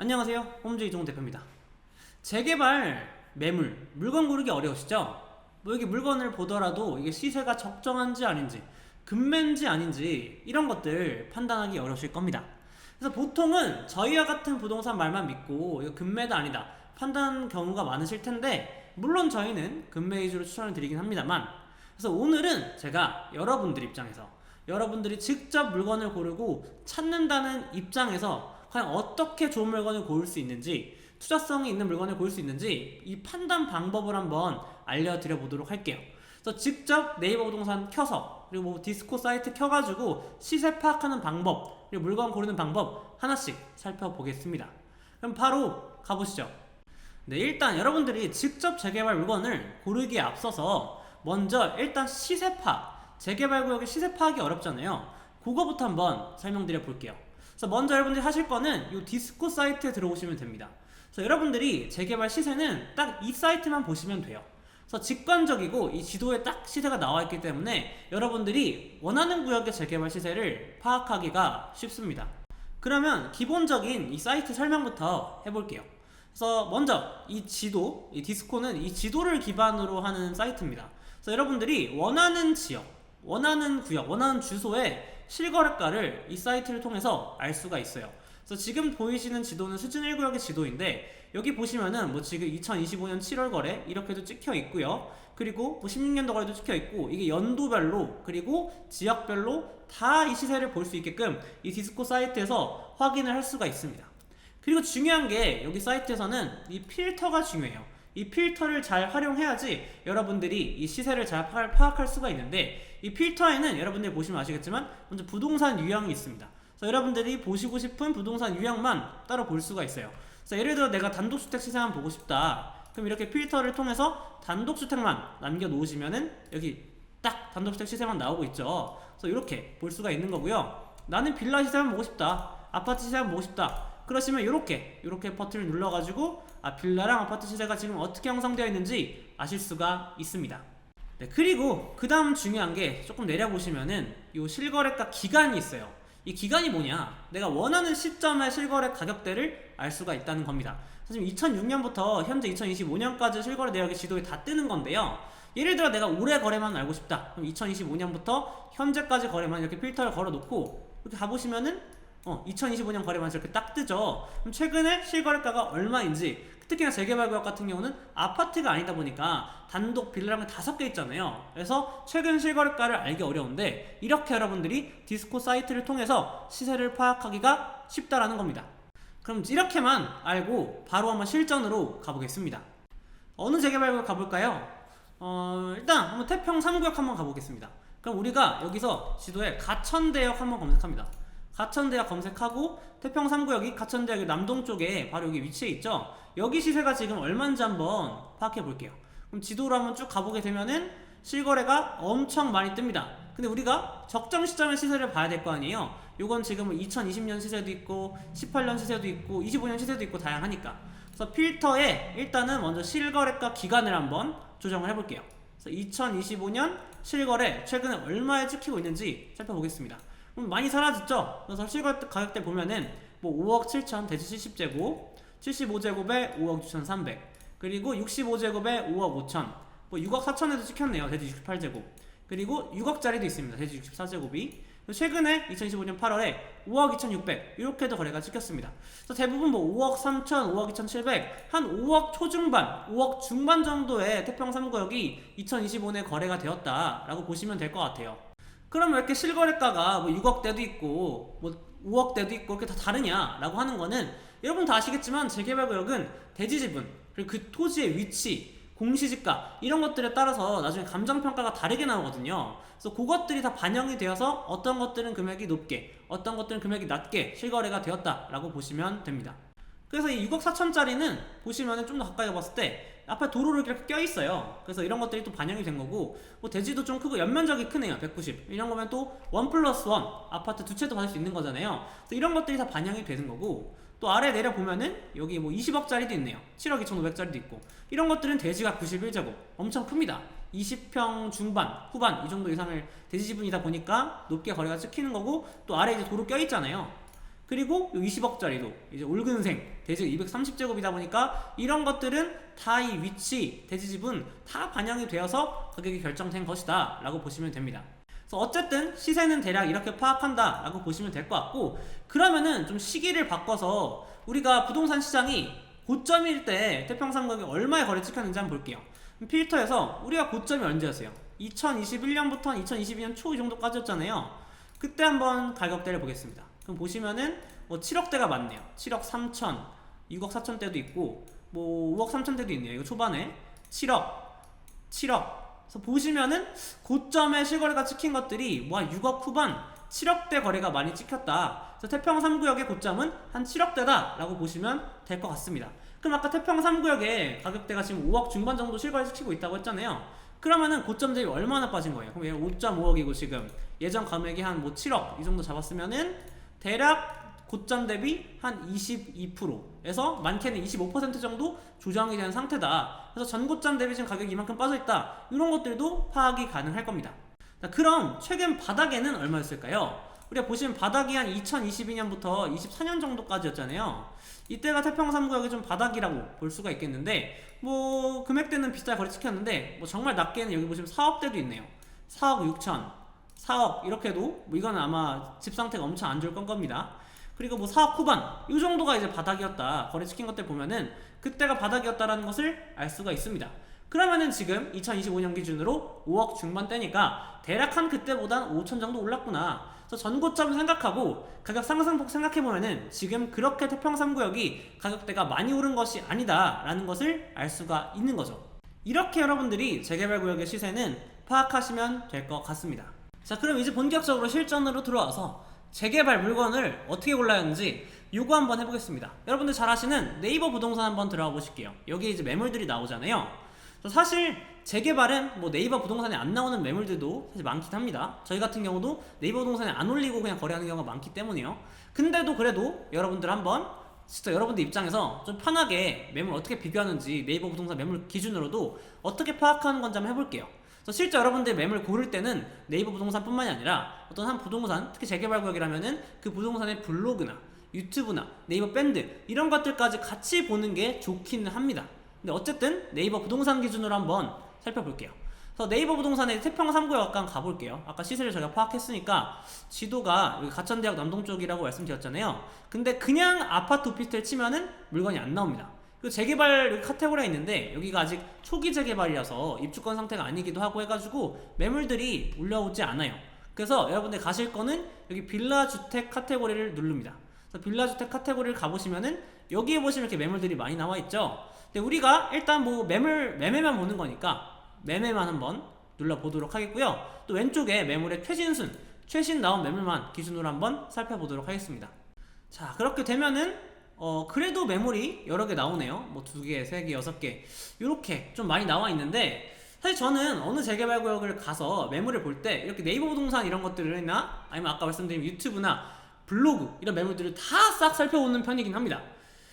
안녕하세요. 홈즈 이종훈 대표입니다. 재개발, 매물, 물건 고르기 어려우시죠? 뭐 여기 물건을 보더라도 이게 시세가 적정한지 아닌지, 금매인지 아닌지 이런 것들 판단하기 어려우실 겁니다. 그래서 보통은 저희와 같은 부동산 말만 믿고 이거 금매다 아니다 판단하는 경우가 많으실 텐데, 물론 저희는 금매 위주로 추천을 드리긴 합니다만, 그래서 오늘은 제가 여러분들 입장에서, 여러분들이 직접 물건을 고르고 찾는다는 입장에서 과연 어떻게 좋은 물건을 고를 수 있는지, 투자성이 있는 물건을 고를 수 있는지 이 판단 방법을 한번 알려드려 보도록 할게요. 그래서 직접 네이버 부동산 켜서, 그리고 뭐 디스코 사이트 켜가지고 시세 파악하는 방법, 그리고 물건 고르는 방법 하나씩 살펴보겠습니다. 그럼 바로 가보시죠. 네, 일단 여러분들이 직접 재개발 물건을 고르기에 앞서서 먼저 일단 시세 파악, 재개발 구역의 시세 파악이 어렵잖아요. 그거부터 한번 설명드려 볼게요. 그래서 먼저 여러분들이 하실 거는 이 디스코 사이트에 들어오시면 됩니다. 그래서 여러분들이 재개발 시세는 딱 이 사이트만 보시면 돼요. 그래서 직관적이고 이 지도에 딱 시세가 나와 있기 때문에 여러분들이 원하는 구역의 재개발 시세를 파악하기가 쉽습니다. 그러면 기본적인 이 사이트 설명부터 해볼게요. 그래서 먼저 이 지도, 이 디스코는 이 지도를 기반으로 하는 사이트입니다. 그래서 여러분들이 원하는 지역, 원하는 구역, 원하는 주소에 실거래가를 이 사이트를 통해서 알 수가 있어요. 그래서 지금 보이시는 지도는 수준 1구역의 지도인데, 여기 보시면은 뭐 지금 2025년 7월 거래 이렇게도 찍혀 있고요. 그리고 뭐 16년도 거래도 찍혀 있고, 이게 연도별로 그리고 지역별로 다 이 시세를 볼 수 있게끔 이 디스코 사이트에서 확인을 할 수가 있습니다. 그리고 중요한 게 여기 사이트에서는 이 필터가 중요해요. 이 필터를 잘 활용해야지 여러분들이 이 시세를 잘 파악할 수가 있는데, 이 필터에는 여러분들이 보시면 아시겠지만 먼저 부동산 유형이 있습니다. 그래서 여러분들이 보시고 싶은 부동산 유형만 따로 볼 수가 있어요. 그래서 예를 들어 내가 단독주택 시세만 보고 싶다, 그럼 이렇게 필터를 통해서 단독주택만 남겨놓으시면은 여기 딱 단독주택 시세만 나오고 있죠. 그래서 이렇게 볼 수가 있는 거고요. 나는 빌라 시세만 보고 싶다, 아파트 시세만 보고 싶다, 그러시면 이렇게 버튼을 눌러가지고 빌라랑 아파트 시세가 지금 어떻게 형성되어 있는지 아실 수가 있습니다. 네, 그리고 그 다음 중요한 게 조금 내려보시면은 이 실거래가 기간이 있어요. 이 기간이 뭐냐, 내가 원하는 시점의 실거래 가격대를 알 수가 있다는 겁니다. 지금 2006년부터 현재 2025년까지 실거래 내역이 지도에 다 뜨는 건데요. 예를 들어 내가 올해 거래만 알고 싶다, 그럼 2025년부터 현재까지 거래만 이렇게 필터를 걸어 놓고 이렇게 가보시면은 2025년 거래만 이렇게 딱 뜨죠. 그럼 최근에 실거래가가 얼마인지, 특히나 재개발 구역 같은 경우는 아파트가 아니다 보니까 단독 빌라랑 5개 있잖아요. 그래서 최근 실거래가를 알기 어려운데, 이렇게 여러분들이 디스코 사이트를 통해서 시세를 파악하기가 쉽다라는 겁니다. 그럼 이렇게만 알고 바로 한번 실전으로 가보겠습니다. 어느 재개발 구역 가볼까요? 일단 한번 태평 3구역 한번 가보겠습니다. 그럼 우리가 여기서 지도에 가천대역 한번 검색합니다. 가천대역 검색하고 태평 3구역이 가천대역의 남동쪽에 바로 여기 위치해 있죠. 여기 시세가 지금 얼마인지 한번 파악해 볼게요. 그럼 지도로 한번 쭉 가보게 되면은 실거래가 엄청 많이 뜹니다. 근데 우리가 적정 시점의 시세를 봐야 될 거 아니에요. 요건 지금 2020년 시세도 있고 18년 시세도 있고 25년 시세도 있고 다양하니까. 그래서 필터에 일단은 먼저 실거래가 기간을 한번 조정을 해볼게요. 그래서 2025년 실거래 최근에 얼마에 찍히고 있는지 살펴보겠습니다. 많이 사라졌죠? 그래서 실거래 가격대 보면은 뭐 5억 7천 대지 70제곱, 75제곱에 5억 6,300, 그리고 65제곱에 5억 5천, 뭐 6억 4천에도 찍혔네요. 대지 68제곱. 그리고 6억짜리도 있습니다. 대지 64제곱이. 최근에 2025년 8월에 5억 2,600 이렇게도 거래가 찍혔습니다. 그래서 대부분 뭐 5억 3천, 5억 2,700, 한 5억 초중반, 5억 중반 정도의 태평 3구역이 2025년에 거래가 되었다라고 보시면 될 것 같아요. 그럼 왜 이렇게 실거래가가 뭐 6억대도 있고 뭐 5억대도 있고 이렇게 다 다르냐라고 하는 거는, 여러분 다 아시겠지만 재개발구역은 대지지분, 그리고 그 토지의 위치, 공시지가 이런 것들에 따라서 나중에 감정평가가 다르게 나오거든요. 그래서 그것들이 다 반영이 되어서 어떤 것들은 금액이 높게, 어떤 것들은 금액이 낮게 실거래가 되었다라고 보시면 됩니다. 그래서 이 6억 4천짜리는 보시면은 좀 더 가까이 가봤을 때 앞에 도로로 이렇게 껴있어요. 그래서 이런 것들이 또 반영이 된 거고, 뭐 대지도 좀 크고 연면적이 크네요. 190 이런 거면 또 1+1 아파트 두 채도 받을 수 있는 거잖아요. 그래서 이런 것들이 다 반영이 되는 거고, 또 아래 내려보면은 여기 뭐 20억짜리도 있네요. 7억 2,500짜리도 있고, 이런 것들은 대지가 91제곱 엄청 큽니다. 20평 중반, 후반 이 정도 이상을 대지 지분이다 보니까 높게 거래가 찍히는 거고, 또 아래 이제 도로 껴있잖아요. 그리고 20억짜리도 이제 올근생 대지 230제곱이다 보니까 이런 것들은 다 이 위치, 대지지분 다 반영이 되어서 가격이 결정된 것이다 라고 보시면 됩니다. 그래서 어쨌든 시세는 대략 이렇게 파악한다 라고 보시면 될 것 같고, 그러면은 좀 시기를 바꿔서 우리가 부동산 시장이 고점일 때 태평3 구역이 얼마에 거래 찍혔는지 한번 볼게요. 필터에서 우리가 고점이 언제였어요? 2021년부터 2022년 초 이 정도까지였잖아요. 그때 한번 가격대를 보겠습니다. 그럼 보시면은 뭐 7억대가 많네요. 7억 3천, 6억 4천 대도 있고 뭐 5억 3천 대도 있네요. 이거 초반에 7억. 그래서 보시면은 고점에 실거래가 찍힌 것들이 뭐 6억 후반, 7억대 거래가 많이 찍혔다. 그래서 태평 3구역의 고점은 한 7억대다 라고 보시면 될 것 같습니다. 그럼 아까 태평 3구역의 가격대가 지금 5억 중반 정도 실거래 찍히고 있다고 했잖아요. 그러면은 고점 대비 얼마나 빠진 거예요? 그럼 얘 5.5억이고 지금 예전 감액이 한 뭐 7억 이 정도 잡았으면은 대략 고점 대비 한 22%에서 많게는 25% 정도 조정이 된 상태다. 그래서 전고점 대비 지금 가격이 이만큼 빠져있다. 이런 것들도 파악이 가능할 겁니다. 자, 그럼 최근 바닥에는 얼마였을까요? 우리가 보시면 바닥이 한 2022년부터 24년 정도까지였잖아요. 이때가 태평 3구역이 좀 바닥이라고 볼 수가 있겠는데, 뭐 금액대는 비슷하게 거래 찍혔는데 뭐 정말 낮게는 여기 보시면 4억대도 있네요. 4억 6천, 4억 이렇게도 뭐 이거는 아마 집 상태가 엄청 안 좋을 건 겁니다. 그리고 뭐 4억 후반 이 정도가 이제 바닥이었다, 거래 찍힌 것들 보면은 그때가 바닥이었다라는 것을 알 수가 있습니다. 그러면은 지금 2025년 기준으로 5억 중반대니까 대략 한 그때보단 5천 정도 올랐구나. 그래서 전고점 생각하고 가격 상승폭 생각해보면은 지금 그렇게 태평 3구역이 가격대가 많이 오른 것이 아니다 라는 것을 알 수가 있는 거죠. 이렇게 여러분들이 재개발 구역의 시세는 파악하시면 될 것 같습니다. 자, 그럼 이제 본격적으로 실전으로 들어와서 재개발 물건을 어떻게 골라야 하는지 요거 한번 해보겠습니다. 여러분들 잘 아시는 네이버 부동산 한번 들어가 보실게요. 여기 이제 매물들이 나오잖아요. 사실 재개발은 뭐 네이버 부동산에 안 나오는 매물들도 사실 많긴 합니다. 저희 같은 경우도 네이버 부동산에 안 올리고 그냥 거래하는 경우가 많기 때문이에요. 근데도 그래도 여러분들 한번 진짜 여러분들 입장에서 좀 편하게 매물 어떻게 비교하는지 네이버 부동산 매물 기준으로도 어떻게 파악하는 건지 한번 해볼게요. 그래서 실제 여러분들 매물 고를 때는 네이버 부동산뿐만이 아니라 어떤 한 부동산, 특히 재개발 구역이라면은 그 부동산의 블로그나 유튜브나 네이버 밴드 이런 것들까지 같이 보는 게 좋기는 합니다. 근데 어쨌든 네이버 부동산 기준으로 한번 살펴볼게요. 그래서 네이버 부동산의 태평 3구역 아까 가볼게요. 아까 시세를 저희가 파악했으니까 지도가 여기 가천대학 남동 쪽이라고 말씀드렸잖아요. 근데 그냥 아파트 오피스텔 치면은 물건이 안 나옵니다. 그리고 재개발 여기 카테고리가 있는데 여기가 아직 초기 재개발이라서 입주권 상태가 아니기도 하고 해가지고 매물들이 올라오지 않아요. 그래서 여러분들 가실 거는 여기 빌라주택 카테고리를 누릅니다. 그래서 빌라주택 카테고리를 가보시면은 여기에 보시면 이렇게 매물들이 많이 나와 있죠. 근데 우리가 일단 뭐 매매만 보는 거니까 매매만 한번 눌러보도록 하겠고요. 또 왼쪽에 매물의 최신 나온 매물만 기준으로 한번 살펴보도록 하겠습니다. 자, 그렇게 되면은 그래도 매물이 여러 개 나오네요. 뭐 2개, 3개, 6개 이렇게 좀 많이 나와 있는데, 사실 저는 어느 재개발 구역을 가서 매물을 볼 때 이렇게 네이버 부동산 이런 것들이나 아니면 아까 말씀드린 유튜브나 블로그 이런 매물들을 다 싹 살펴보는 편이긴 합니다.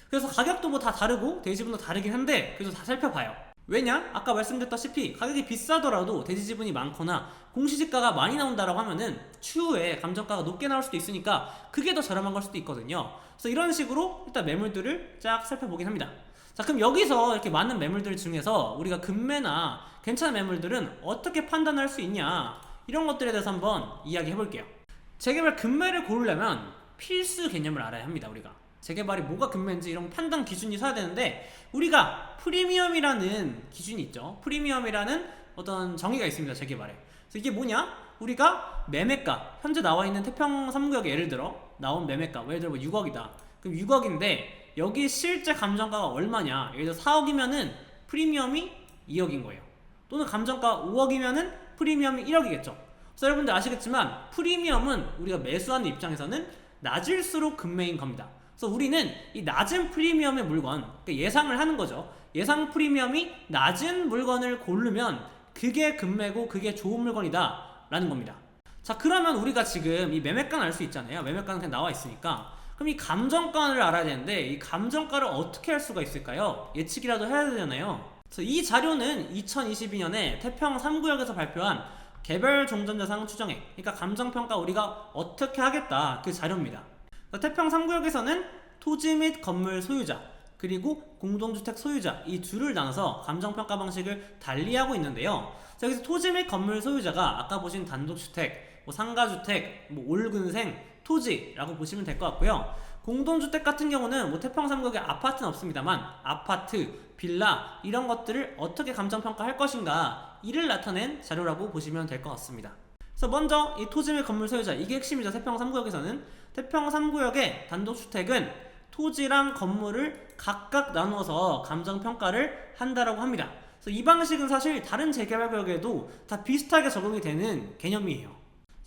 그래서 가격도 뭐 다 다르고 대지분도 다르긴 한데 그래서 다 살펴봐요. 왜냐? 아까 말씀드렸다시피 가격이 비싸더라도 대지지분이 많거나 공시지가가 많이 나온다라고 하면은 추후에 감정가가 높게 나올 수도 있으니까 그게 더 저렴한 걸 수도 있거든요. 그래서 이런 식으로 일단 매물들을 쫙 살펴보긴 합니다. 자, 그럼 여기서 이렇게 많은 매물들 중에서 우리가 금매나 괜찮은 매물들은 어떻게 판단할 수 있냐, 이런 것들에 대해서 한번 이야기 해볼게요. 재개발 금매를 고르려면 필수 개념을 알아야 합니다. 우리가 재개발이 뭐가 금매인지 이런 판단 기준이 있어야 되는데, 우리가 프리미엄이라는 기준이 있죠. 프리미엄이라는 어떤 정의가 있습니다. 재개발에. 그래서 이게 뭐냐? 우리가 매매가, 현재 나와 있는 태평 3구역에 예를 들어 나온 매매가 예를 들어 뭐 6억이다. 그럼 6억인데 여기 실제 감정가가 얼마냐? 예를 들어 4억이면은 프리미엄이 2억인 거예요. 또는 감정가 5억이면은 프리미엄이 1억이겠죠. 그래서 여러분들 아시겠지만 프리미엄은 우리가 매수하는 입장에서는 낮을수록 금매인 겁니다. 그래서 우리는 이 낮은 프리미엄의 물건, 그러니까 예상을 하는 거죠. 예상 프리미엄이 낮은 물건을 고르면 그게 금매고 그게 좋은 물건이다 라는 겁니다. 자, 그러면 우리가 지금 이 매매가는 알 수 있잖아요. 매매가는 그냥 나와 있으니까. 그럼 이 감정가를 알아야 되는데 이 감정가를 어떻게 할 수가 있을까요? 예측이라도 해야 되잖아요. 그래서 이 자료는 2022년에 태평 3구역에서 발표한 개별 종전자산 추정액, 그러니까 감정평가 우리가 어떻게 하겠다 그 자료입니다. 태평 3구역에서는 토지 및 건물 소유자 그리고 공동주택 소유자 이 둘을 나눠서 감정평가 방식을 달리하고 있는데요. 자, 여기서 토지 및 건물 소유자가 아까 보신 단독주택, 뭐 상가주택, 뭐 올근생, 토지라고 보시면 될 것 같고요. 공동주택 같은 경우는 뭐 태평 3구역에 아파트는 없습니다만 아파트, 빌라 이런 것들을 어떻게 감정평가할 것인가 이를 나타낸 자료라고 보시면 될 것 같습니다. 그래서 먼저 이 토지 및 건물 소유자 이게 핵심이죠. 태평 3구역에서는 태평 3구역의 단독주택은 토지랑 건물을 각각 나누어서 감정평가를 한다라고 합니다. 그래서 이 방식은 사실 다른 재개발구역에도 다 비슷하게 적용이 되는 개념이에요.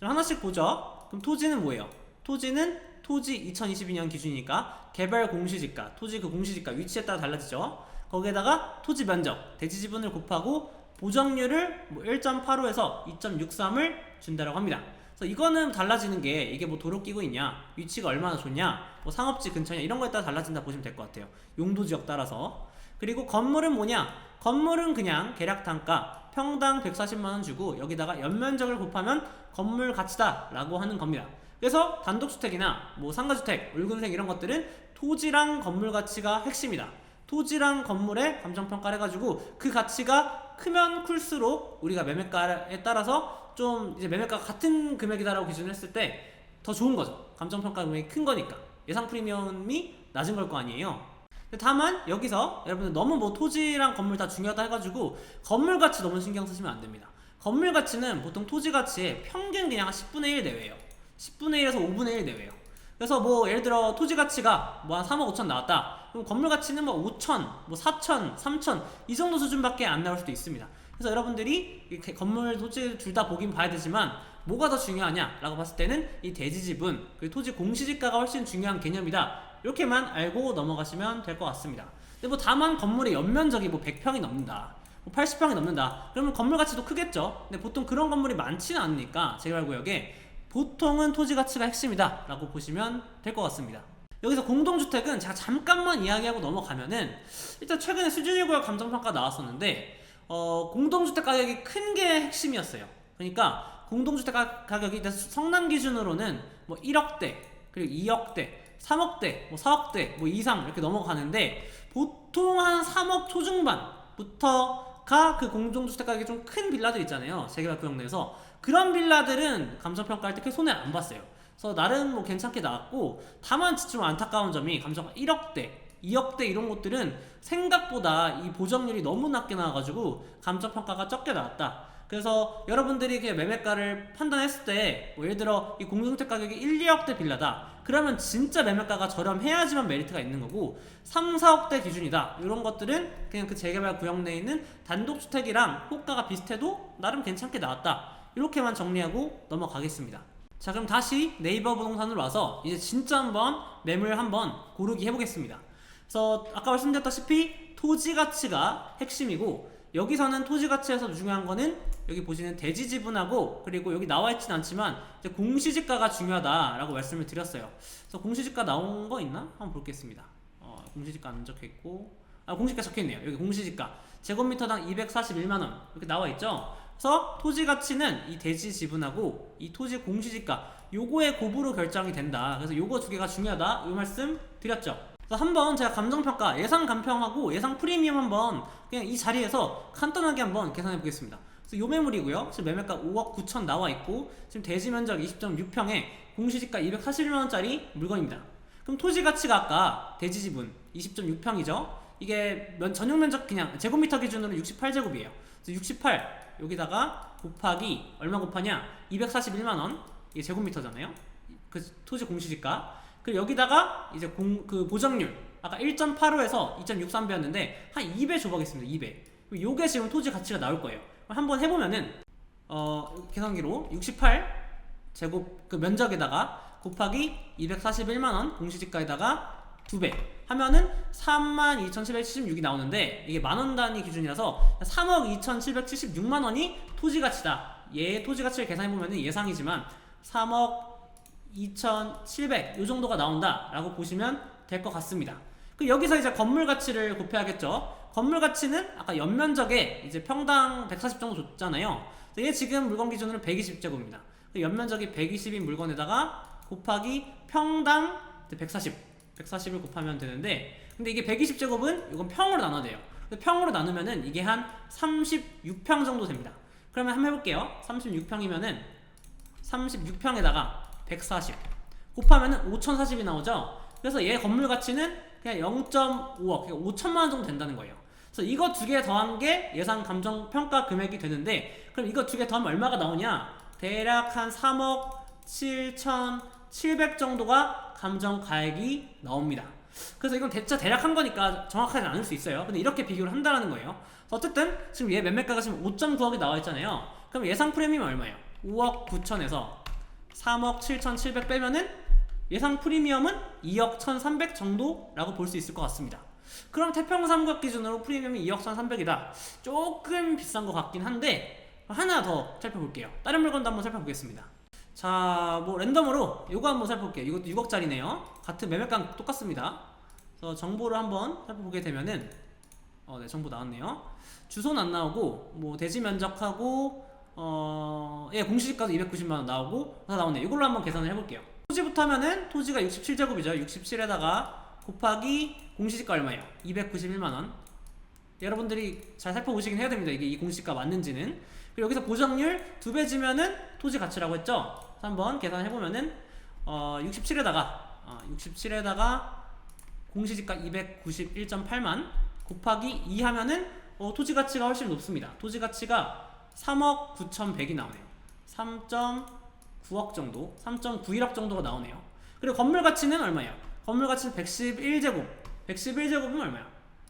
자, 하나씩 보죠. 그럼 토지는 뭐예요? 토지는 토지 2022년 기준이니까 개발 공시지가, 토지 그 공시지가 위치에 따라 달라지죠. 거기에다가 토지 면적, 대지 지분을 곱하고 보정률을 1.85에서 2.63을 준다라고 합니다. 그래서 이거는 달라지는 게 이게 뭐 도로 끼고 있냐, 위치가 얼마나 좋냐, 뭐 상업지 근처냐 이런 거에 따라 달라진다 보시면 될 것 같아요. 용도 지역 따라서. 그리고 건물은 뭐냐? 건물은 그냥 계략 단가 평당 140만원 주고 여기다가 연면적을 곱하면 건물 가치다 라고 하는 겁니다. 그래서 단독주택이나 뭐 상가주택, 올근생 이런 것들은 토지랑 건물 가치가 핵심이다. 토지랑 건물의 감정평가를 해가지고 그 가치가 크면 클수록 우리가 매매가에 따라서 좀 이제 매매가가 같은 금액이다라고 기준을 했을 때 더 좋은 거죠. 감정평가 금액이 큰 거니까. 예상 프리미엄이 낮은 걸 거 아니에요. 다만 여기서 여러분들 너무 뭐 토지랑 건물 다 중요하다 해가지고 건물 가치 너무 신경 쓰시면 안 됩니다. 건물 가치는 보통 토지 가치의 평균 그냥 10분의 1 내외예요. 10분의 1에서 5분의 1 내외예요. 그래서 뭐 예를 들어 토지 가치가 뭐 한 3억 5천 나왔다. 그럼 건물 가치는 뭐 5천, 뭐 4천, 3천 이 정도 수준밖에 안 나올 수도 있습니다. 그래서 여러분들이 이렇게 건물, 토지 둘 다 보긴 봐야 되지만 뭐가 더 중요하냐라고 봤을 때는 이 대지 지분, 그리고 토지 공시지가가 훨씬 중요한 개념이다. 이렇게만 알고 넘어가시면 될 것 같습니다. 근데 뭐 다만 건물의 연면적이 뭐 100평이 넘는다, 뭐 80평이 넘는다. 그러면 건물 가치도 크겠죠. 근데 보통 그런 건물이 많지는 않으니까 재개발구역에 보통은 토지 가치가 핵심이다 라고 보시면 될 것 같습니다. 여기서 공동주택은 제가 잠깐만 이야기하고 넘어가면은 일단 최근에 수준일구역 감정평가 나왔었는데 공동주택 가격이 큰 게 핵심이었어요. 그러니까 공동주택 가격이 성남 기준으로는 뭐 1억대, 그리고 2억대, 3억대, 뭐 4억대, 뭐 이상 이렇게 넘어가는데 보통 한 3억 초중반부터가 그 공동주택 가격이 좀 큰 빌라들 있잖아요. 재개발구역 내에서 그런 빌라들은 감정평가할 때 크게 손해 안 봤어요. 그래서 나름 뭐 괜찮게 나왔고, 다만 좀 안타까운 점이 감정 1억대, 2억대 이런 곳들은 생각보다 이 보정률이 너무 낮게 나와가지고 감정평가가 적게 나왔다. 그래서 여러분들이 그냥 매매가를 판단했을 때 뭐 예를 들어 이 공동주택 가격이 1, 2억대 빌라다. 그러면 진짜 매매가가 저렴해야지만 메리트가 있는 거고 3, 4억대 기준이다. 이런 것들은 그냥 그 재개발 구역 내에 있는 단독주택이랑 호가가 비슷해도 나름 괜찮게 나왔다. 이렇게만 정리하고 넘어가겠습니다. 자, 그럼 다시 네이버 부동산으로 와서 이제 진짜 한번 매물 한번 고르기 해보겠습니다. 그래서 아까 말씀드렸다시피 토지 가치가 핵심이고, 여기서는 토지 가치에서 중요한 거는 여기 보시는 대지 지분하고, 그리고 여기 나와 있진 않지만 이제 공시지가가 중요하다라고 말씀을 드렸어요. 그래서 공시지가 나온 거 있나? 한번 보겠습니다. 공시지가 안 적혀 있고, 공시지가 적혀 있네요. 여기 공시지가 제곱미터당 241만원 이렇게 나와 있죠. 그래서 토지 가치는 이 대지 지분하고 이 토지 공시지가 요거의 곱으로 결정이 된다. 그래서 요거 두 개가 중요하다. 이 말씀 드렸죠. 그래서 한번 제가 감정평가 예상 간평하고 예상 프리미엄 한번 그냥 이 자리에서 간단하게 한번 계산해 보겠습니다. 그래서 요 매물이고요. 지금 매매가 5억 9천 나와 있고, 지금 대지 면적 20.6평에 공시지가 241만원짜리 물건입니다. 그럼 토지 가치가 아까 대지 지분 20.6평이죠. 이게 전용 면적 그냥 제곱미터 기준으로 68제곱이에요. 그래서 68 여기다가 곱하기 얼마 곱하냐? 241만원. 이게 제곱미터잖아요. 그 토지 공시지가. 그리고 여기다가 이제 그 보정률 아까 1.85에서 2.63배였는데 한 2배 줘보겠습니다. 2배. 요게 지금 토지 가치가 나올 거예요. 한번 해보면은 계산기로 68 제곱 그 면적에다가 곱하기 241만원 공시지가에다가 2배 하면은 32,776이 나오는데, 이게 만원 단위 기준이라서 3억 2,776만원이 토지 가치다. 얘 토지 가치를 계산해보면 예상이지만 3억 2,700 요 정도가 나온다 라고 보시면 될 것 같습니다. 여기서 이제 건물 가치를 곱해야겠죠. 건물 가치는 아까 연면적에 이제 평당 140 정도 줬잖아요. 얘 지금 물건 기준으로 120제곱입니다. 연면적이 120인 물건에다가 곱하기 평당 140을 곱하면 되는데, 근데 이게 120제곱은 이건 평으로 나눠야 돼요. 평으로 나누면은 이게 한 36평 정도 됩니다. 그러면 한번 해볼게요. 36평이면은 36평에다가 140 곱하면은 5040이 나오죠. 그래서 얘 건물 가치는 그냥 0.5억, 그러니까 5천만 원 정도 된다는 거예요. 그래서 이거 두 개 더한 게 예상 감정 평가 금액이 되는데, 그럼 이거 두 개 더하면 얼마가 나오냐? 대략 한 3억 7,700 정도가 감정 가액이 나옵니다. 그래서 이건 대략 한 거니까 정확하지 않을 수 있어요. 근데 이렇게 비교를 한다는 거예요. 어쨌든 지금 얘 매매가가 지금 5.9억이 나와 있잖아요. 그럼 예상 프리미엄 얼마예요? 5억 9천에서 3억 7,700 빼면은 예상 프리미엄은 2억 1,300 정도라고 볼 수 있을 것 같습니다. 그럼 태평삼각 기준으로 프리미엄이 2억 1,300이다. 조금 비싼 것 같긴 한데 하나 더 살펴볼게요. 다른 물건도 한번 살펴보겠습니다. 자, 뭐 랜덤으로 이거 한번 살펴볼게요. 이것도 6억짜리네요. 같은 매매가 똑같습니다. 그래서 정보를 한번 살펴보게 되면은 네, 정보 나왔네요. 주소는 안 나오고 뭐 대지 면적하고 예, 공시지가도 290만원 나오고 다 나오네요. 이걸로 한번 계산을 해볼게요. 토지부터 하면은 토지가 67제곱이죠. 67에다가 곱하기 공시지가 얼마예요? 291만원. 여러분들이 잘 살펴보시긴 해야 됩니다. 이게 이 공시지가 맞는지는. 그리고 여기서 보정률 2배 주면은 토지 가치라고 했죠. 그래서 한번 계산해보면은 67에다가 공시지가 291.8만 곱하기 2 하면은 토지 가치가 훨씬 높습니다. 토지 가치가 3억 9,100이 나오네요. 3.9억 정도, 3.91억 정도가 나오네요. 그리고 건물 가치는 얼마예요? 건물 가치는 111제곱. 111제곱이면 얼마야?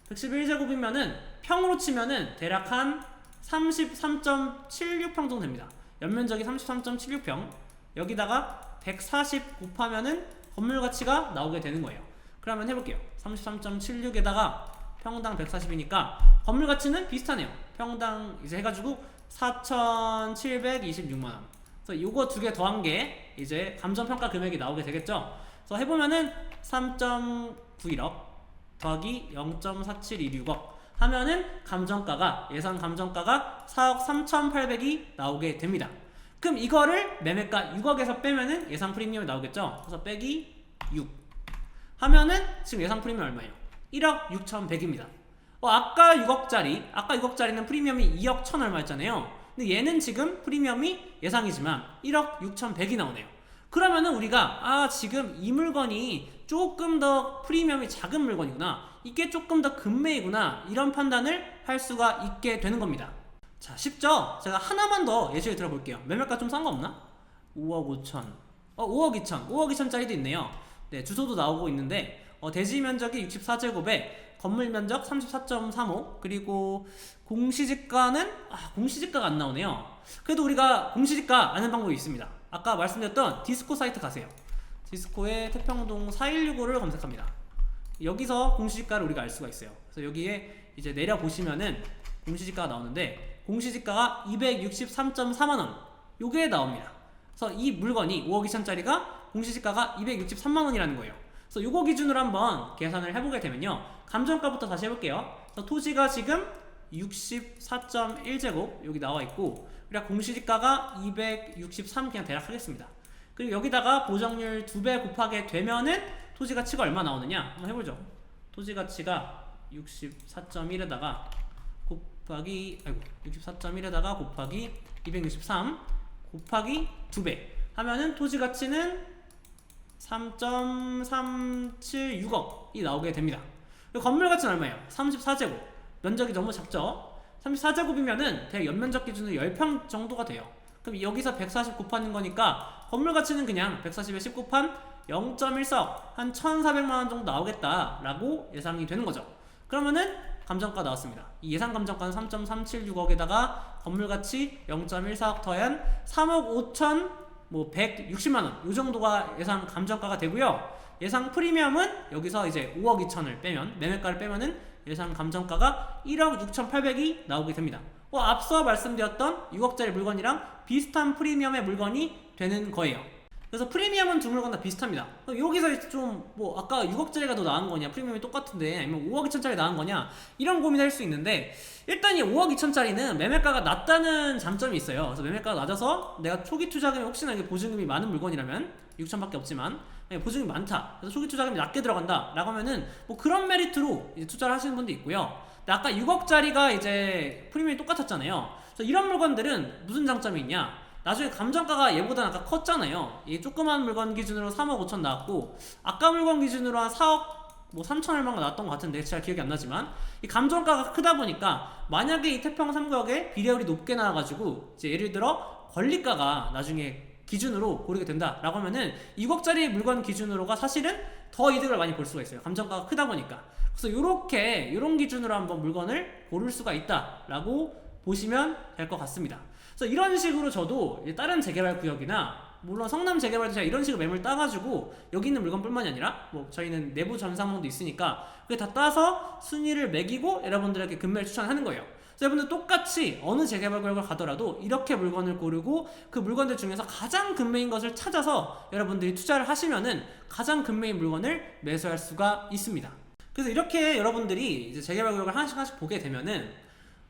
111제곱이면은 평으로 치면은 대략 한 33.76평 정도 됩니다. 연면적이 33.76평. 여기다가 140 곱하면은 건물 가치가 나오게 되는 거예요. 그러면 해볼게요. 33.76에다가 평당 140이니까 건물 가치는 비슷하네요. 평당 이제 해가지고 4,726만원. 그래서 요거 두 개 더한 게 이제 감정평가 금액이 나오게 되겠죠. 그래서 해보면은 3.91억 더하기 0.4726억 하면은 감정가가, 예상 감정가가 4억 3,800이 나오게 됩니다. 그럼 이거를 매매가 6억에서 빼면은 예상 프리미엄이 나오겠죠. 그래서 빼기 6 하면은 지금 예상 프리미엄 얼마예요? 1억 6,100입니다. 아까 6억짜리는 프리미엄이 2억 1,000 얼마였잖아요. 근데 얘는 지금 프리미엄이 예상이지만 1억 6,100이 나오네요. 그러면은 우리가 지금 이 물건이 조금 더 프리미엄이 작은 물건이구나, 이게 조금 더 금매이구나, 이런 판단을 할 수가 있게 되는 겁니다. 자, 쉽죠? 제가 하나만 더 예시를 들어볼게요. 매매가 좀 싼 거 없나? 5억 5천 5억 2천 5억 2천짜리도 있네요. 네, 주소도 나오고 있는데 대지 면적이 64제곱에 건물 면적 34.35, 그리고 공시지가는 공시지가가 안 나오네요. 그래도 우리가 공시지가 아는 방법이 있습니다. 아까 말씀드렸던 디스코 사이트 가세요. 디스코에 태평동 4165를 검색합니다. 여기서 공시지가를 우리가 알 수가 있어요. 그래서 여기에 이제 내려 보시면은 공시지가가 나오는데 공시지가가 263.4만원 요게 나옵니다. 그래서 이 물건이 5억 2천짜리가 공시지가가 263만원이라는 거예요. 그래서 요거 기준으로 한번 계산을 해보게 되면요, 감정가부터 다시 해볼게요. 그래서 토지가 지금 64.1제곱 여기 나와 있고, 그리고 공시지가가 263 그냥 대략 하겠습니다. 그리고 여기다가 보정률 2배 곱하게 되면은 토지 가치가 얼마 나오느냐 한번 해보죠. 토지 가치가 64.1에다가 곱하기 64.1에다가 곱하기 263 곱하기 2배 하면은 토지 가치는 3.376억이 나오게 됩니다. 건물 가치는 얼마예요? 34제곱. 면적이 너무 작죠? 34제곱이면은 대략 연면적 기준으로 10평 정도가 돼요. 그럼 여기서 140 곱하는 거니까 건물 가치는 그냥 140에 10 곱한 0.14억, 한 1,400만원 정도 나오겠다라고 예상이 되는 거죠. 그러면은 감정가 나왔습니다. 이 예상 감정가는 3.376억에다가 건물 가치 0.14억 더한 3억 5천 160만원 이 정도가 예상 감정가가 되고요. 예상 프리미엄은 여기서 이제 5억 2천을 빼면, 매매가를 빼면은 예상 감정가가 1억 6,800이 나오게 됩니다. 앞서 말씀드렸던 6억짜리 물건이랑 비슷한 프리미엄의 물건이 되는 거예요. 그래서 프리미엄은 두 물건 다 비슷합니다. 여기서 좀 아까 6억짜리가 더 나은 거냐, 프리미엄이 똑같은데, 아니면 5억 2천짜리 나은 거냐, 이런 고민을 할 수 있는데, 일단 이 5억 2천짜리는 매매가가 낮다는 장점이 있어요. 그래서 매매가가 낮아서 내가 초기 투자금이 혹시나 이게 보증금이 많은 물건이라면 6천밖에 없지만 보증이 많다, 그래서 초기 투자금이 낮게 들어간다 라고 하면은 뭐 그런 메리트로 이제 투자를 하시는 분도 있고요. 근데 아까 6억짜리가 이제 프리미엄이 똑같았잖아요. 그래서 이런 물건들은 무슨 장점이 있냐, 나중에 감정가가 얘보다 아까 컸잖아요. 이 조그만 물건 기준으로 3억 5천 나왔고, 아까 물건 기준으로 한 4억 뭐 3천 얼마가 나왔던 것 같은데 잘 기억이 안 나지만, 이 감정가가 크다 보니까 만약에 이 태평 3구역에 비례율이 높게 나와가지고 이제 예를 들어 권리가가 나중에 기준으로 고르게 된다라고 하면은 6억짜리 물건 기준으로가 사실은 더 이득을 많이 볼 수가 있어요. 감정가가 크다 보니까. 그래서 요런 기준으로 한번 물건을 고를 수가 있다라고 보시면 될 것 같습니다. 그래서 이런 식으로 저도 다른 재개발 구역이나, 물론 성남 재개발도 제가 이런 식으로 매물 따가지고 여기 있는 물건뿐만이 아니라 뭐 저희는 내부 전상물도 있으니까 그게 다 따서 순위를 매기고 여러분들에게 금매를 추천하는 거예요. 그래서 여러분들 똑같이 어느 재개발 구역을 가더라도 이렇게 물건을 고르고 그 물건들 중에서 가장 금매인 것을 찾아서 여러분들이 투자를 하시면은 가장 금매인 물건을 매수할 수가 있습니다. 그래서 이렇게 여러분들이 이제 재개발 구역을 하나씩 보게 되면은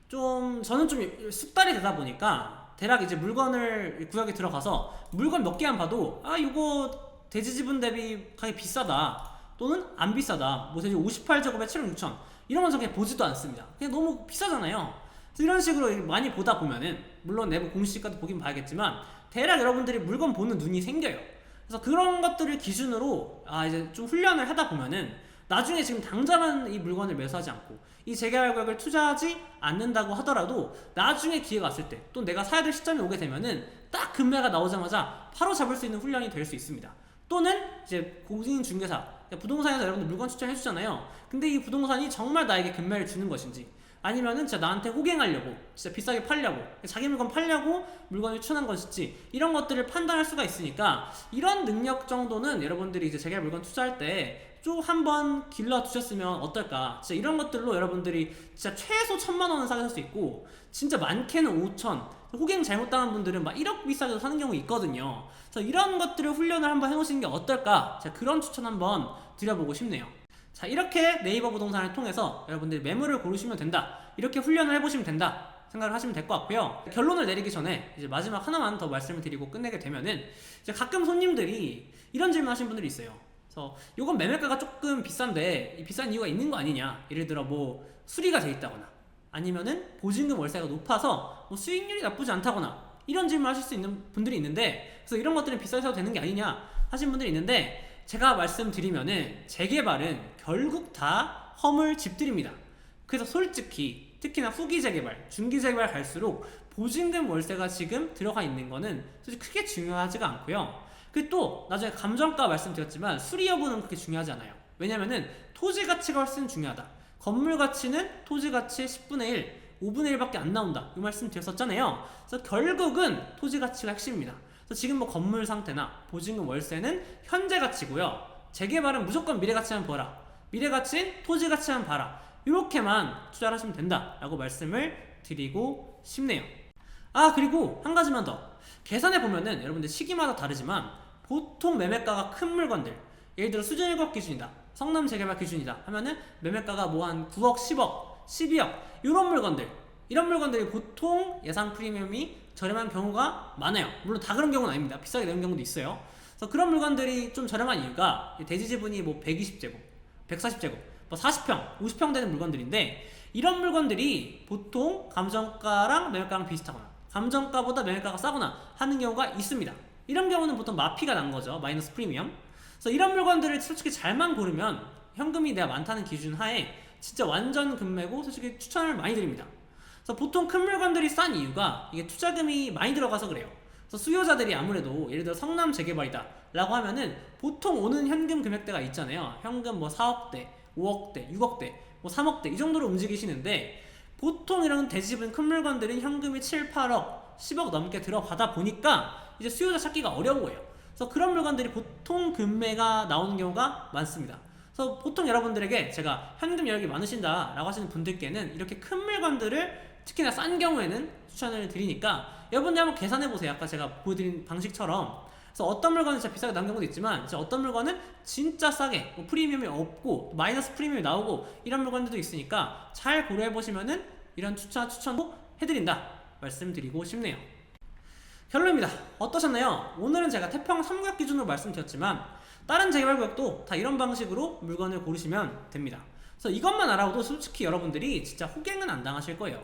저는 좀 숙달이 되다 보니까 대략 이제 물건을 구역에 들어가서 물건 몇 개만 봐도 이거 대지 지분 대비 가격이 비싸다 또는 안 비싸다, 뭐 대지 58제곱에 7억 6천 이런 건 그냥 보지도 않습니다. 그냥 너무 비싸잖아요. 그래서 이런 식으로 많이 보다 보면은, 물론 내부 공시지가도 보긴 봐야겠지만 대략 여러분들이 물건 보는 눈이 생겨요. 그래서 그런 것들을 기준으로 이제 좀 훈련을 하다 보면은 나중에 지금 당장은 이 물건을 매수하지 않고 이 재개발 구역을 투자하지 않는다고 하더라도 나중에 기회가 왔을 때, 또 내가 사야 될 시점이 오게 되면은 딱 금매가 나오자마자 바로 잡을 수 있는 훈련이 될 수 있습니다. 또는 이제 공인중개사, 부동산에서 여러분들 물건 추천해 주잖아요. 근데 이 부동산이 정말 나에게 금매를 주는 것인지, 아니면은 진짜 나한테 호갱하려고 진짜 비싸게 팔려고 자기 물건 팔려고 물건을 추천한 것인지, 이런 것들을 판단할 수가 있으니까 이런 능력 정도는 여러분들이 이제 재개발 물건 투자할 때 쭉 한번 길러 두셨으면 어떨까. 진짜 이런 것들로 여러분들이 진짜 최소 1,000만 원은 싸게 살 수 있고, 진짜 많게는 5천, 호갱 잘못당한 분들은 막 1억 비싸게 사는 경우 있거든요. 그래서 이런 것들을 훈련을 한번 해놓으시는 게 어떨까, 제가 그런 추천 한번 드려보고 싶네요. 자, 이렇게 네이버 부동산을 통해서 여러분들이 매물을 고르시면 된다, 이렇게 훈련을 해보시면 된다 생각을 하시면 될 것 같고요. 결론을 내리기 전에 이제 마지막 하나만 더 말씀을 드리고 끝내게 되면은, 이제 가끔 손님들이 이런 질문 하시는 분들이 있어요. 그래서 이건 매매가가 조금 비싼데 이 비싼 이유가 있는 거 아니냐, 예를 들어 뭐 수리가 돼 있다거나 아니면은 보증금 월세가 높아서 뭐 수익률이 나쁘지 않다거나, 이런 질문 하실 수 있는 분들이 있는데, 그래서 이런 것들은 비싸게 사도 되는 게 아니냐 하신 분들이 있는데, 제가 말씀드리면은 재개발은 결국 다 허물 집들입니다. 그래서 솔직히 특히나 후기 재개발, 중기 재개발 갈수록 보증금 월세가 지금 들어가 있는 거는 솔직히 크게 중요하지가 않고요. 그리고 또 나중에 감정가 말씀드렸지만 수리 여부는 그렇게 중요하지 않아요. 왜냐면은 토지 가치가 훨씬 중요하다. 건물 가치는 토지 가치의 10분의 1, 5분의 1밖에 안 나온다, 이 말씀 드렸었잖아요. 그래서 결국은 토지 가치가 핵심입니다. 그래서 지금 뭐 건물 상태나 보증금 월세는 현재 가치고요. 재개발은 무조건 미래 가치만 보라, 미래 가치는 토지 가치만 봐라, 이렇게만 투자를 하시면 된다라고 말씀을 드리고 싶네요. 그리고 한 가지만 더. 계산해 보면은 여러분들 시기마다 다르지만 보통 매매가가 큰 물건들, 예를 들어 수준 1억 기준이다, 성남 재개발 기준이다 하면은 매매가가 뭐 한 9억, 10억, 12억 이런 물건들이 보통 예상 프리미엄이 저렴한 경우가 많아요. 물론 다 그런 경우는 아닙니다. 비싸게 내는 경우도 있어요. 그래서 그런 물건들이 좀 저렴한 이유가 대지 지분이 뭐 120제곱, 140제곱, 뭐 40평, 50평 되는 물건들인데, 이런 물건들이 보통 감정가랑 매매가랑 비슷하거나 감정가보다 매매가가 싸거나 하는 경우가 있습니다. 이런 경우는 보통 마피가 난 거죠. 마이너스 프리미엄. 그래서 이런 물건들을 솔직히 잘만 고르면 현금이 내가 많다는 기준 하에 진짜 완전 금매고 솔직히 추천을 많이 드립니다. 그래서 보통 큰 물건들이 싼 이유가 이게 투자금이 많이 들어가서 그래요. 그래서 수요자들이 아무래도 예를 들어 성남 재개발이다 라고 하면은 보통 오는 현금 금액대가 있잖아요. 현금 뭐 4억대, 5억대, 6억대, 뭐 3억대 이 정도로 움직이시는데, 보통 이런 대지분 큰 물건들은 현금이 7, 8억, 10억 넘게 들어가다 보니까 이제 수요자 찾기가 어려운 거예요. 그래서 그런 물건들이 보통 금매가 나오는 경우가 많습니다. 그래서 보통 여러분들에게 제가 현금 여력이 많으신다 라고 하시는 분들께는 이렇게 큰 물건들을 특히나 싼 경우에는 추천을 드리니까 여러분들 한번 계산해 보세요. 아까 제가 보여드린 방식처럼. 그래서 어떤 물건은 진짜 비싸게 나온 경우도 있지만, 어떤 물건은 진짜 싸게 뭐 프리미엄이 없고 마이너스 프리미엄이 나오고 이런 물건들도 있으니까 잘 고려해 보시면은 이런 추천도 해드린다 말씀드리고 싶네요. 결론입니다. 어떠셨나요? 오늘은 제가 태평 3구역 기준으로 말씀드렸지만 다른 재개발구역도 다 이런 방식으로 물건을 고르시면 됩니다. 그래서 이것만 알아도 솔직히 여러분들이 진짜 호갱은 안 당하실 거예요.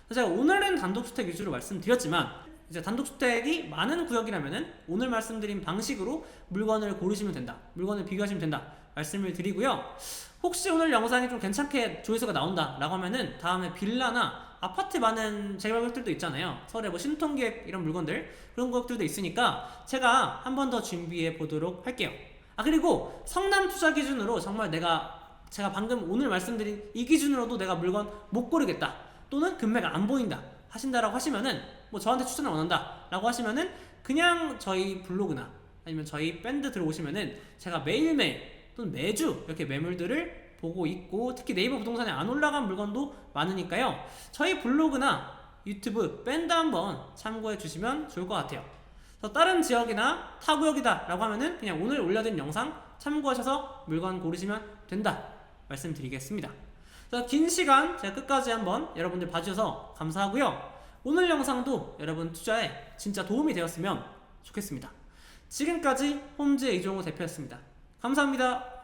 그래서 제가 오늘은 단독주택 위주로 말씀드렸지만 이제 단독주택이 많은 구역이라면은 오늘 말씀드린 방식으로 물건을 고르시면 된다, 물건을 비교하시면 된다 말씀을 드리고요. 혹시 오늘 영상이 좀 괜찮게 조회수가 나온다 라고 하면은 다음에 빌라나 아파트 많은 재개발구역들도 있잖아요. 서울에 뭐 신통기획 이런 물건들, 그런 구역들도 있으니까 제가 한 번 더 준비해 보도록 할게요. 그리고 성남 투자 기준으로 정말 제가 방금 오늘 말씀드린 이 기준으로도 내가 물건 못 고르겠다, 또는 금매가 안 보인다 하신다라고 하시면은, 뭐 저한테 추천을 원한다 라고 하시면은 그냥 저희 블로그나 아니면 저희 밴드 들어오시면은 제가 매일매일 또는 매주 이렇게 매물들을 보고 있고, 특히 네이버 부동산에 안 올라간 물건도 많으니까요. 저희 블로그나 유튜브 밴드 한번 참고해 주시면 좋을 것 같아요. 그래서 다른 지역이나 타 구역이다 라고 하면은 그냥 오늘 올려드린 영상 참고하셔서 물건 고르시면 된다 말씀드리겠습니다. 긴 시간 제가 끝까지 한번 여러분들 봐주셔서 감사하고요. 오늘 영상도 여러분 투자에 진짜 도움이 되었으면 좋겠습니다. 지금까지 홈즈의 이종호 대표였습니다. 감사합니다.